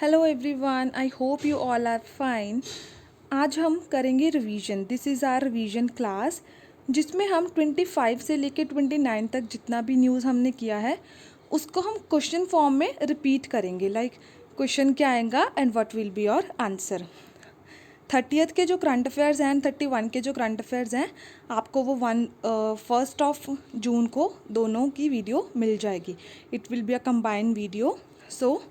Hello everyone, I hope you all are fine. आज हम करेंगे revision. This is our revision class, जिसमें हम 25 से लेकर 29 तक जितना भी न्यूज़ हमने किया है उसको हम क्वेश्चन फॉर्म में रिपीट करेंगे। लाइक क्वेश्चन क्या आएगा and what will be your answer. 30th के जो करंट अफेयर्स हैं, 31 के जो करंट अफेयर्स हैं, आपको वो 1 जून को दोनों की वीडियो मिल जाएगी। It will be a combined video. So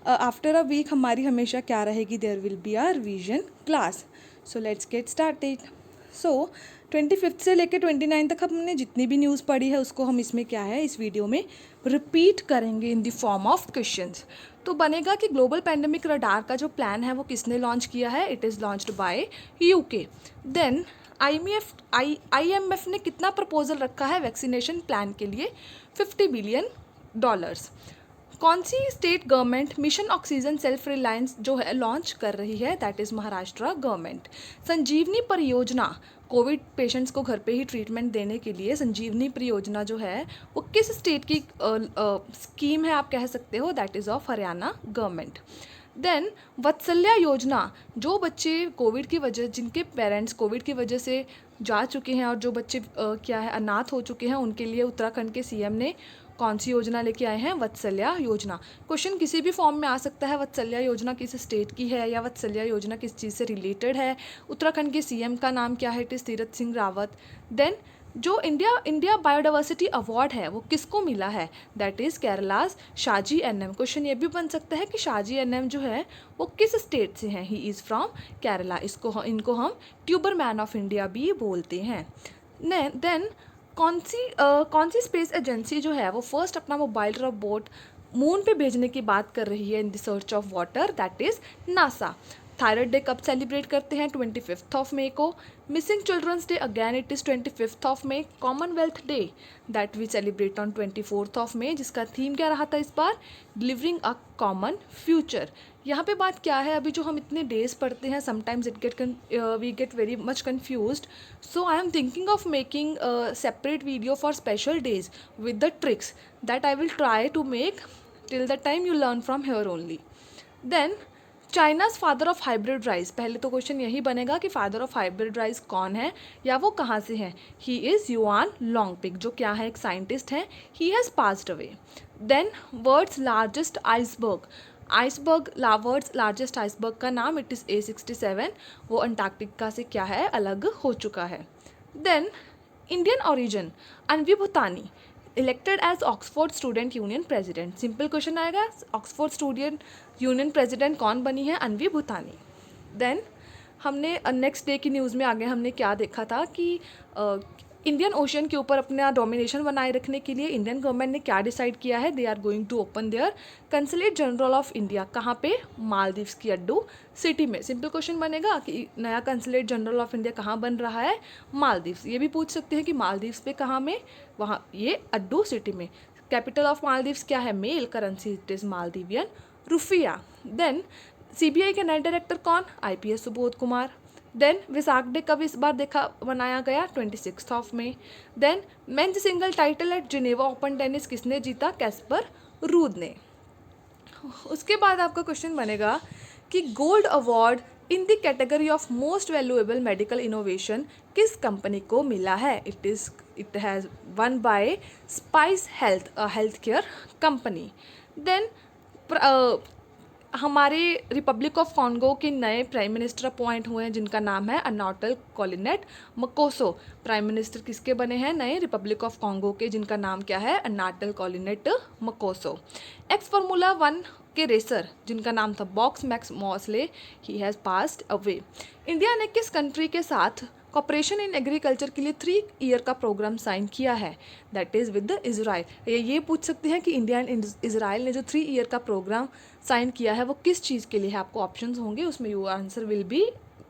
after a week हमारी हमेशा क्या रहेगी, there will be a revision class. So let's get started. So 25 से लेकर 29 तक हमने जितनी भी न्यूज़ पढ़ी है उसको हम इसमें क्या है, इस वीडियो में रिपीट करेंगे in the form of questions. तो बनेगा कि ग्लोबल पैंडेमिक रडार का जो प्लान है वो किसने लॉन्च किया है, it is launched by UK. Then IMF ने कितना प्रपोजल रखा है वैक्सीनेशन प्लान के लिए, $50 बिलियन। कौन सी state government mission oxygen self reliance जो है लॉन्च कर रही है, that is Maharashtra government. Sanjeevani परियोजना, कोविड पेशेंट्स को घर पे ही ट्रीटमेंट देने के लिए संजीवनी परियोजना जो है वो किस स्टेट की स्कीम है, आप कह सकते हो, that is of Haryana government. Then Vatsalya योजना, जो बच्चे कोविड की वजह, जिनके पेरेंट्स कोविड की वजह से जा चुके हैं और जो बच्चे क्या है अनाथ हो चुके हैं, उनके लिए उत्तराखंड के सीएम ने कौन सी योजना लेके आए हैं, वत्सल्या योजना। क्वेश्चन किसी भी फॉर्म में आ सकता है, वत्सल्या योजना किस स्टेट की है या वत्सल्या योजना किस चीज़ से रिलेटेड है। उत्तराखंड के सीएम का नाम क्या है, it is Tirath Singh Rawat. Then जो इंडिया बायोडाइवर्सिटी अवार्ड है वो किसको मिला है, that is Kerala's Shaji NM। Question ये भी बन सकता है कि शाजी NM जो है वो किस स्टेट से हैं, ही इज़ फ्रॉम केरला। इनको हम ट्यूबर मैन ऑफ इंडिया भी बोलते हैं। देन कौन सी स्पेस एजेंसी जो है वो फर्स्ट अपना मोबाइल रोबोट मून पे भेजने की बात कर रही है in the search of water, that is NASA. Thyroid day कब सेलिब्रेट करते हैं, 25 मई को। Missing children's day again it is 25 May. Commonwealth day that we celebrate on 24 May, जिसका थीम क्या रहा था इस बार, डिलीवरिंग अ कॉमन फ्यूचर। यहाँ पे बात क्या है, अभी जो हम इतने डेज पढ़ते हैं sometimes we get very much confused. So I am thinking of making separate video for special days with the tricks that I will try to make till the time you learn from here only. Then China's father of hybrid rice, पहले तो question यही बनेगा कि father of hybrid rice कौन है या वो कहाँ से है, ही इज़ युआन लॉन्गपिक, जो क्या है एक साइंटिस्ट हैं, he has passed away. Than words largest words largest iceberg का नाम इट इज़ A67, वो अंटार्कटिका से क्या है अलग हो चुका है। Then Indian origin, Anvi Bhutani elected as Oxford student union president. Simple question आएगा, ऑक्सफोर्ड स्टूडेंट यूनियन प्रेसिडेंट कौन बनी है, अन्वी भूटानी। देन हमने नेक्स्ट डे की न्यूज़ में आगे हमने क्या देखा था कि इंडियन ओशन के ऊपर अपना डोमिनेशन बनाए रखने के लिए इंडियन गवर्नमेंट ने क्या डिसाइड किया है, they are going to open their consulate general of India, कहाँ पे, मालदीव्स की अड्डू सिटी में। सिंपल क्वेश्चन बनेगा कि नया कंसुलेट जनरल ऑफ इंडिया कहाँ बन रहा है, मालदीव्स। ये भी पूछ सकते हैं कि मालदीव्स पे कहाँ में, वहाँ ये अड्डू सिटी में। कैपिटल ऑफ मालदीव्स क्या है, Male currency it is Maldivian rufiyaa. Then CBI के नए डायरेक्टर कौन, IPS Subodh Kumar. Then Vesak day कब इस बार मनाया गया, 26 मई। Then men's single title at Geneva open tennis किसने जीता, कैस्पर रूद ने। उसके बाद आपका क्वेश्चन बनेगा कि gold award in the category of most valuable medical innovation किस कंपनी को मिला है, it has won by Spice Health, health care company. Then हमारे रिपब्लिक ऑफ कॉन्गो के नए प्राइम मिनिस्टर अपॉइंट हुए हैं जिनका नाम है अनाटोल कोलिनेट मकोसो। प्राइम मिनिस्टर किसके बने हैं नए, रिपब्लिक ऑफ कॉन्गो के, जिनका नाम क्या है, अनाटोल कोलिनेट मकोसो। एक्स फार्मूला 1 के रेसर जिनका नाम था box max Mauchly, he has passed away. India ने किस कंट्री के साथ कॉपरेशन इन एग्रीकल्चर के लिए 3 ईयर का प्रोग्राम साइन किया है, दैट इज़ विद इज़राइल। ये पूछ सकते हैं कि इंडिया एंड इज़राइल ने जो 3 ईयर का प्रोग्राम साइन किया है वो किस चीज़ के लिए है, आपको ऑप्शंस होंगे, उसमें your answer will be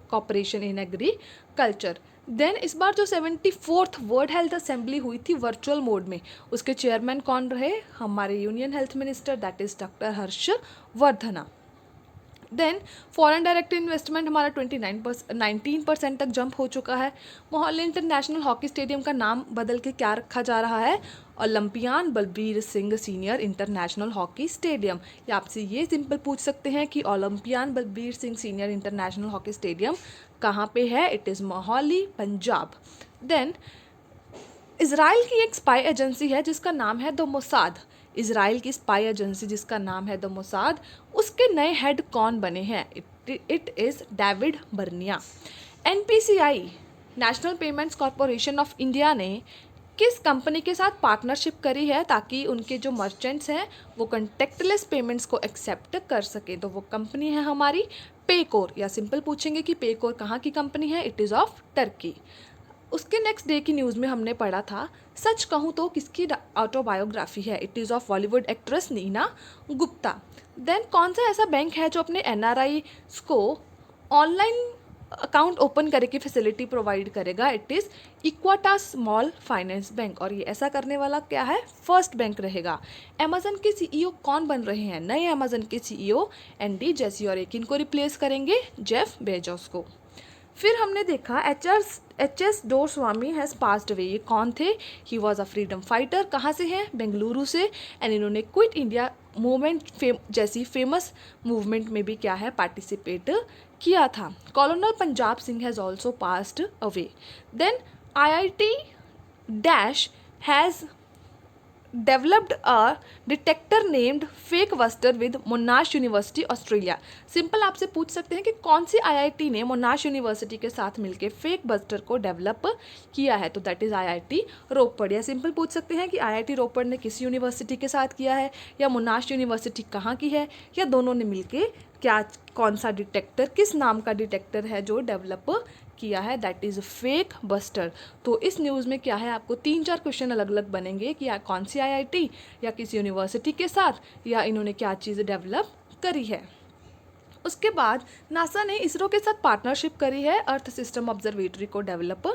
cooperation in agriculture. Then इस बार जो 74th वर्ल्ड हेल्थ असेंबली हुई थी वर्चुअल मोड में, उसके चेयरमैन कौन रहे, हमारे union health minister, that is doctor Harsh Vardhana. Then foreign direct investment हमारा 19% तक जंप हो चुका है। मोहाली इंटरनेशनल हॉकी स्टेडियम का नाम बदल के क्या रखा जा रहा है? Olympian Balbir Singh senior international hockey stadium. या आपसे ये सिंपल पूछ सकते हैं कि olympian Balbir Singh senior international hockey stadium कहाँ पे है? It is Mohali, Punjab. Then Israel की एक स्पाई एजेंसी है जिसका नाम है द मोसाद। इज़राइल की स्पाई एजेंसी जिसका नाम है द मोसाद, उसके नए हेड कौन बने हैं? It is David Barnia. NPCI national payments corporation of India ने किस कंपनी के साथ पार्टनरशिप करी है ताकि उनके जो मर्चेंट्स हैं वो कंटेक्टलेस पेमेंट्स को एक्सेप्ट कर सके? तो वो कंपनी है हमारी पेकोर। या सिंपल पूछेंगे कि पेकोर कहाँ की कंपनी है? It is of Turkey. उसके नेक्स्ट डे की न्यूज़ में हमने पढ़ा था सच कहूँ तो किसकी ऑटोबायोग्राफी है? It is of Bollywood actress Neena Gupta. Then कौन सा ऐसा बैंक है जो अपने NRIs को ऑनलाइन अकाउंट ओपन करे की फैसिलिटी प्रोवाइड करेगा? It is Equitas small finance bank. और ये ऐसा करने वाला क्या है? फर्स्ट बैंक रहेगा। अमेजन के CEO कौन बन रहे हैं? नए अमेजन के CEO एंडी जेसी। और एक इनको रिप्लेस करेंगे? जेफ बेजोस को। फिर हमने देखा HS Doraiswamy has passed away. ये कौन थे? He was a freedom fighter. कहाँ से हैं? बेंगलुरु से। एंड इन्होंने क्विट इंडिया मूवमेंट जैसी फेमस मूवमेंट में भी क्या है? पार्टिसिपेट किया था। Colonel Punjab Singh has also passed away. Then IIT dash has developed a detector named fake buster with Monash university Australia. Simple आपसे पूछ सकते हैं कि कौन सी IIT ने मोनाश यूनिवर्सिटी के साथ मिलकर फेक बस्टर को डेवलप किया है? तो दैट इज़ IIT रोपड़। या सिंपल पूछ सकते हैं कि IIT रोपड़ ने किस यूनिवर्सिटी के साथ किया है? या मोनाश यूनिवर्सिटी कहाँ की है? या दोनों ने मिलके क्या, कौन सा डिटेक्टर, किस नाम का डिटेक्टर है जो डेवलप किया है? That is fake buster. तो इस न्यूज़ में क्या है, आपको 3-4 क्वेश्चन अलग अलग बनेंगे कि कौन सी IIT या किस यूनिवर्सिटी के साथ, या इन्होंने क्या चीज़ डेवलप करी है। उसके बाद नासा ने इसरो के साथ पार्टनरशिप करी है अर्थ सिस्टम ऑब्जर्वेटरी को डेवलप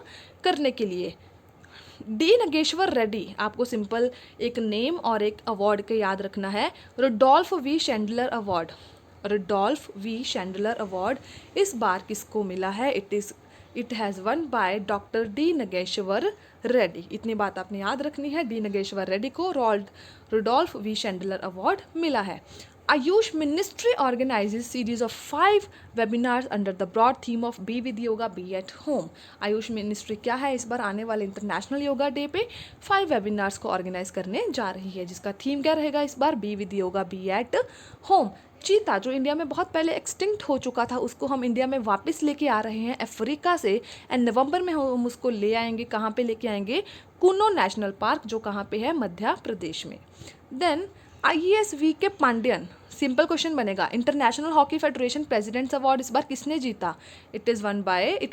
करने के लिए। डी नागेश्वर रेड्डी, आपको सिंपल एक नेम और एक अवार्ड के याद रखना है। Rudolf V Schindler award. Rudolf V Schindler award इस बार किसको मिला है? It has won by doctor D Nageshwar Reddy. इतनी बात आपने याद रखनी है। डी नागेश्वर रेड्डी को रुडोल्फ वी शेंडलर अवार्ड मिला है। Ayush ministry organises series of 5 webinars under the broad theme of be with yoga be at home. Ayush ministry क्या है, इस बार आने वाले इंटरनेशनल योगा डे पे 5 वेबिनार्स को ऑर्गेनाइज करने जा रही है, जिसका थीम क्या रहेगा इस बार? Be with yoga be at home. चीता जो इंडिया में बहुत पहले एक्सटिंक्ट हो चुका था, उसको हम इंडिया में वापस लेके आ रहे हैं अफ्रीका से। एंड नवंबर में हम उसको ले आएंगे। कहाँ पे लेके आएंगे? कुनो नेशनल पार्क, जो कहाँ पे है? मध्य प्रदेश में। Then IAS VK Pandian, simple question बनेगा। International hockey federation president's award इस बार किसने जीता? It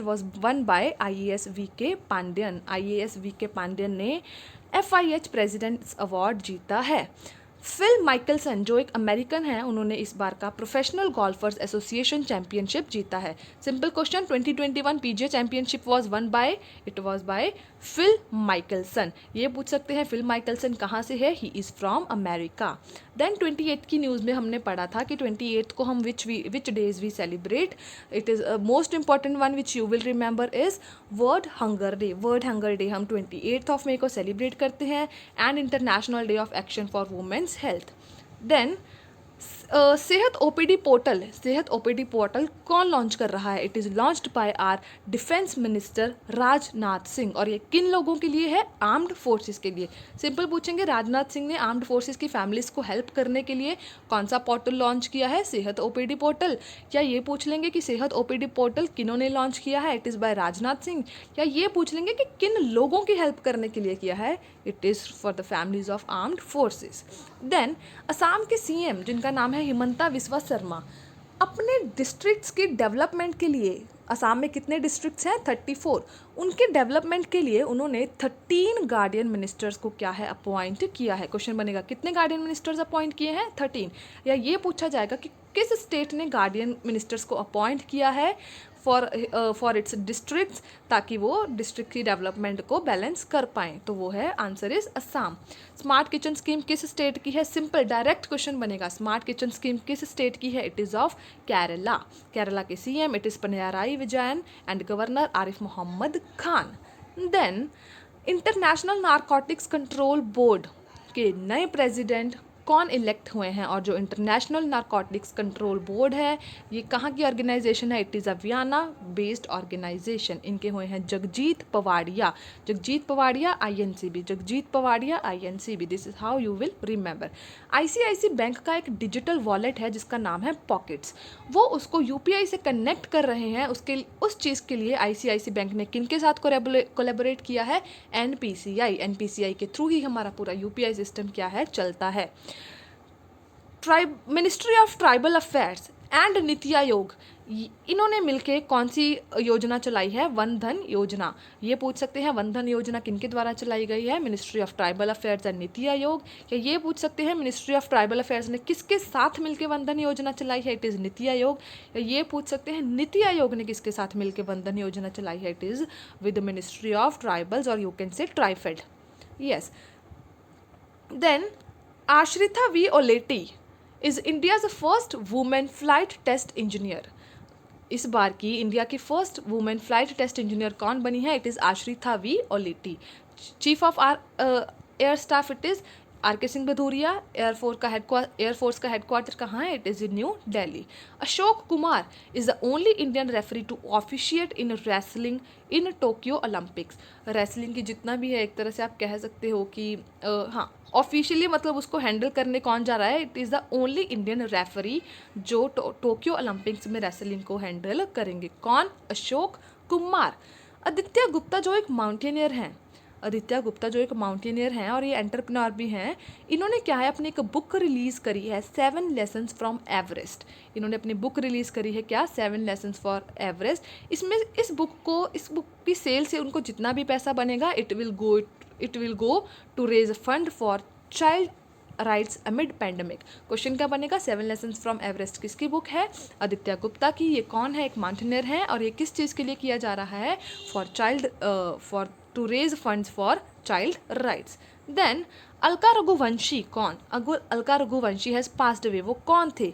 was won by IAS VK Pandian. IAS VK Pandian ने FIH प्रेसिडेंट्स अवार्ड जीता है। फिल माइकलसन जो एक अमेरिकन है, उन्होंने इस बार का प्रोफेशनल गोल्फर्स एसोसिएशन चैंपियनशिप जीता है। Simple question, 2021 PGA championship was by Phil Mickelson. ये पूछ सकते हैं फिल माइकलसन कहाँ से है? He is from America. Then 28 की न्यूज़ में हमने पढ़ा था कि 28 को हम which days we celebrate. It is most important one which you will remember is world hunger day. World hunger day हम 28 मई को सेलिब्रेट करते हैं। And international day of action for women's health. Then Sehat OPD portal कौन launch कर रहा है? It is launched by our defence minister Rajnath Singh. और ये किन लोगों के लिए है? आर्म्ड फोर्सेस के लिए। सिंपल पूछेंगे, राजनाथ सिंह ने आर्म्ड फोर्सेस की फैमिलीज़ को हेल्प करने के लिए कौन सा पोर्टल लॉन्च किया है? सेहत OPD पोर्टल। या ये पूछ लेंगे कि सेहत OPD पोर्टल किन्होंने लॉन्च किया है? It is by Rajnath Singh. या ये पूछ लेंगे कि किन लोगों की हेल्प करने के लिए किया है? It is for the families of armed forces. Then Assam के CM जिनका नाम है हिमंता बिस्वा शर्मा, अपने डिस्ट्रिक्ट्स के डेवलपमेंट के लिए, असम में कितने डिस्ट्रिक्ट्स हैं? 34। उनके डेवलपमेंट के लिए उन्होंने 13 गार्डियन मिनिस्टर्स को क्या है? अपॉइंट किया है। क्वेश्चन बनेगा कितने गार्डियन मिनिस्टर्स अपॉइंट किए हैं? 13। या ये पूछा जाएगा कि किस स्टेट ने गार्डियन मिनिस्टर्स को अपॉइंट किया है फॉर इट्स डिस्ट्रिक्ट्स, ताकि वो डिस्ट्रिक्ट की डेवलपमेंट को बैलेंस कर पाएँ? तो वो है answer is Assam. Smart kitchen scheme किस स्टेट की है? सिंपल डायरेक्ट क्वेश्चन बनेगा। स्मार्ट किचन स्कीम किस स्टेट की है? It is of Kerala. Kerala के CM it is Pinarayi Vijayan and governor Arif Mohammad Khan. Then international narcotics control board के नए प्रेसिडेंट कौन इलेक्ट हुए हैं? और जो इंटरनेशनल नारकोटिक्स कंट्रोल बोर्ड है ये कहाँ की ऑर्गेनाइजेशन है? It is a Vienna based organisation. इनके हुए हैं Jagjit Pavadia. Jagjit Pavadia INCB, Jagjit Pavadia INCB, this is how you will remember. ICICI bank का एक डिजिटल वॉलेट है जिसका नाम है पॉकेट्स। वो उसको UPI से कनेक्ट कर रहे हैं। उस चीज़ के लिए ICICI बैंक ने किनके साथ कोलैबोरेट किया है? NPCI के थ्रू ही हमारा पूरा UPI सिस्टम क्या है? चलता है। Ministry of tribal affairs and NITI Aayog, इन्होंने मिलके कौन सी योजना चलाई है? वन धन योजना। ये पूछ सकते हैं वन धन योजना किनके द्वारा चलाई गई है? Ministry of tribal affairs and NITI Aayog. या ये पूछ सकते हैं मिनिस्ट्री ऑफ ट्राइबल अफेयर्स ने किसके साथ मिलके वन धन योजना चलाई है? It is NITI Aayog. या ये पूछ सकते हैं नीति आयोग ने किसके साथ मिलके वन धन योजना चलाई है? It is with ministry of tribals, और you can say TRIFED. Yes. Then Ashrita V. Oleti is India's first women flight test engineer. इस बार की इंडिया की first women flight test engineer कौन बनी है? It is Ashrita V. Oleti. Chief of air staff it is RK Singh Bhadauria. Air force का headquarter कहाँ है? It is in New Delhi. Ashok Kumar is the only Indian referee to officiate in wrestling in Tokyo Olympics. Wrestling की जितना भी है एक तरह से आप कह सकते हो कि हाँ ऑफिशियली मतलब उसको हैंडल करने कौन जा रहा है? It is the only Indian referee जो टोक्यो ओलंपिक्स में रेसलिंग को हैंडल करेंगे। कौन? अशोक कुमार। आदित्य गुप्ता जो एक माउंटेनियर हैं, और ये एंटरप्रेन्योर भी हैं। इन्होंने क्या है अपनी एक बुक रिलीज़ करी है 7 लेसन्स फ्रॉम एवरेस्ट। इन्होंने अपनी बुक रिलीज़ करी है क्या? 7 लेसन्स फॉर एवरेस्ट। इसमें इस बुक की सेल से उनको जितना भी पैसा बनेगा it will go to raise fund for child rights amid pandemic. Question क्या बनेगा? 7 लेसन्स फ्रॉम एवरेस्ट किसकी बुक है? आदित्य गुप्ता की। ये कौन है? एक माउंटेनियर है। और ये किस चीज़ के लिए किया जा रहा है? For to raise funds for child rights. Then Alka Raghuvanshi कौन? Alka Raghuvanshi has passed away. वो कौन थे?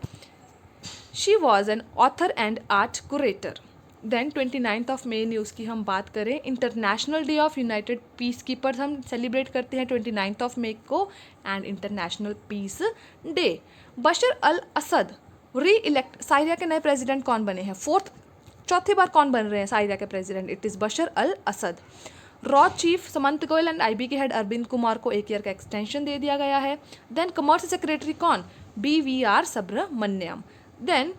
She was an author and art curator. Then 29 मई न्यूज़ की हम बात करें, international day of united peacekeepers हम सेलिब्रेट करते हैं 29 मई को, and international peace day. Bashar al Assad re elect. Syria के नए प्रेसिडेंट कौन बने हैं? चौथी बार कौन बन रहे हैं साइरिया के president? It is Bashar al Assad. रॉ chief Samant Goel and IB के हेड अरविंद कुमार को 1 ईयर का एक्सटेंशन दे दिया गया है। देन कमर्स सेक्रेटरी कौन? BVR सुब्रमण्यम। देन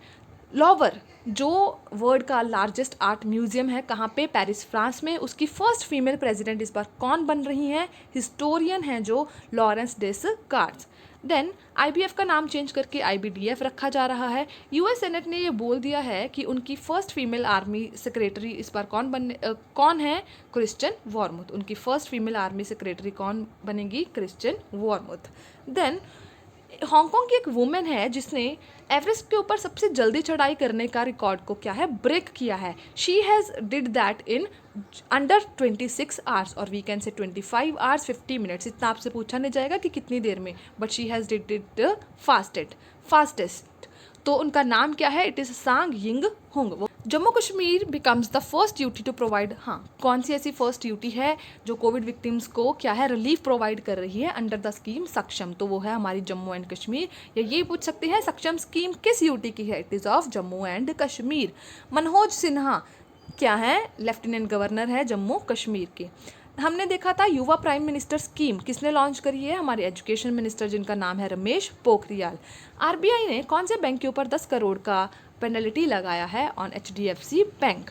लॉवर जो वर्ल्ड का लार्जेस्ट आर्ट म्यूजियम है, कहाँ पे? पेरिस फ्रांस में। उसकी फर्स्ट फीमेल प्रेसिडेंट इस बार कौन बन रही हैं? हिस्टोरियन हैं जो लॉरेंस डेसकार्ट्स। देन IBF का नाम चेंज करके IBDF रखा जा रहा है। US सेनेट ने ये बोल दिया है कि उनकी फर्स्ट फीमेल आर्मी सेक्रेटरी इस बार कौन है? क्रिश्चियन वॉरमुथ। उनकी फर्स्ट फीमेल आर्मी सेक्रेटरी कौन बनेगी? क्रिश्चियन वॉरमुथ। देन हांगकांग की एक वुमेन है जिसने एवरेस्ट के ऊपर सबसे जल्दी चढ़ाई करने का रिकॉर्ड को क्या है? ब्रेक किया है। She has did that in under 26 hours, और we can say 25 hours 50 minutes. इतना आपसे पूछा नहीं जाएगा कि कितनी देर में, but she has did it fastest. तो उनका नाम क्या है? It is Sang Ying Hung. Jammu Kashmir becomes the first UT to provide. हाँ, कौन सी ऐसी फर्स्ट यूटी है जो कोविड विक्टिम्स को क्या है? रिलीफ प्रोवाइड कर रही है अंडर द स्कीम सक्षम। तो वो है हमारी जम्मू एंड कश्मीर। या ये पूछ सकते हैं सक्षम स्कीम किस यूटी की है? It is of Jammu and Kashmir. Manoj Sinha क्या है? लेफ्टिनेंट गवर्नर है जम्मू कश्मीर के। हमने देखा था युवा प्राइम मिनिस्टर स्कीम किसने लॉन्च करी है? हमारे एजुकेशन मिनिस्टर जिनका नाम है रमेश पोखरियाल। RBI ने कौन से बैंक के ऊपर 10 करोड़ का पेनल्टी लगाया है? On HDFC bank.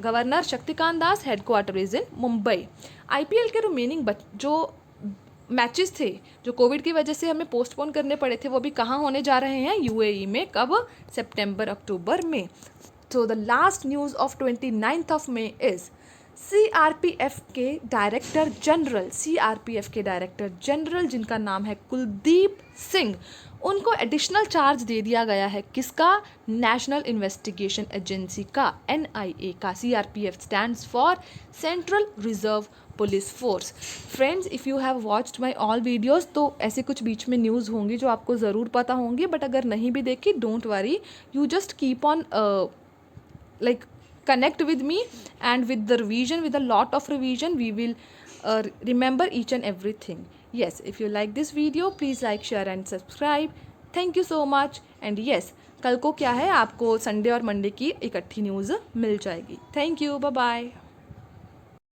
Governor Shaktikanta Das, headquarter is in Mumbai. IPL के रिमेनिंग जो मैचेस थे जो कोविड की वजह से हमें पोस्टपोन करने पड़े थे, वो भी कहाँ होने जा रहे हैं? UAE में। कब? सितंबर अक्टूबर में। So the last news of 29th of May is CRPF के डायरेक्टर जनरल जिनका नाम है कुलदीप सिंह, उनको एडिशनल चार्ज दे दिया गया है। किसका? नेशनल इन्वेस्टिगेशन एजेंसी का, एनआईए का। CRPF stands for central reserve police force. Friends, if you have watched my all videos, तो ऐसे कुछ बीच में न्यूज़ होंगी जो आपको ज़रूर पता होंगी, बट अगर नहीं भी देखी, don't worry, you just keep on like connect with me, and with the revision, with a lot of revision, we will remember each and everything. Yes, if you like this video, please like, share and subscribe. Thank you so much. And yes, कल को क्या है, आपको Sunday और Monday की इकट्ठी news मिल जाएगी। Thank you, bye bye.